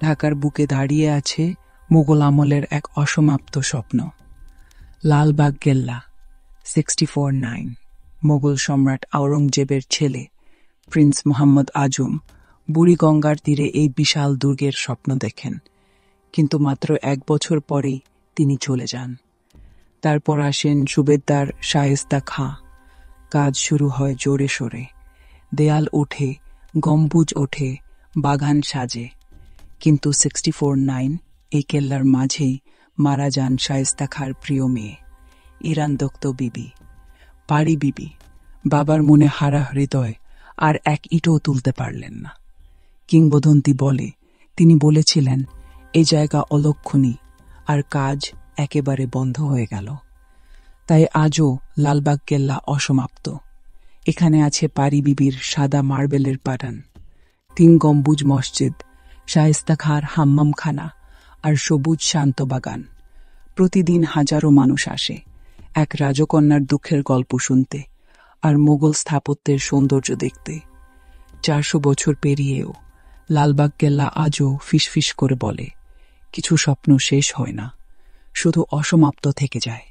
ঢাকার বুকে দাঁড়িয়ে আছে মোগল আমলের এক অসমাপ্ত স্বপ্ন। লালবাগ কেল্লা 64-9। মোগল সম্রাট আওরঙ্গজেবের ছেলে প্রিন্স মোহাম্মদ আজম বুড়িগঙ্গার তীরে এই বিশাল দুর্গের স্বপ্ন দেখেন, কিন্তু মাত্র 1 বছর পরেই তিনি চলে যান। তারপর আসেন সুবেদার শায়েস্তা খাঁ। কাজ শুরু হয় জোরে সোরে, দেয়াল ওঠে, গম্বুজ ওঠে, বাগান সাজে। কিন্তু 64-9 এই কেল্লার মাঝেই মারা যান শায়েস্তা খাঁর প্রিয় মেয়ে ইরানদক্ত বিবি, পারি বিবি। বাবার মনে হারা হৃদয়, আর এক ইটও তুলতে পারলেন না। কিংবদন্তি বলে তিনি বলেছিলেন, এই জায়গা অলক্ষণী, আর কাজ একেবারে বন্ধ হয়ে গেল। তাই আজও লালবাগ কেল্লা অসমাপ্ত। এখানে আছে পারি বিবির সাদা মার্বেলের পাঠান, 3 গম্বুজ মসজিদ, শায়েস্তা খাঁর হাম্মামখানা, আর সবুজ শান্ত বাগান। প্রতিদিন হাজারো মানুষ আসে এক রাজকন্যার দুঃখের গল্প শুনতে আর মোগল স্থাপত্যের সৌন্দর্য দেখতে। 400 বছর পেরিয়েও লালবাগ কেল্লা আজও ফিসফিস করে বলে, কিছু স্বপ্ন শেষ হয় না, শুধু অসমাপ্ত থেকে যায়।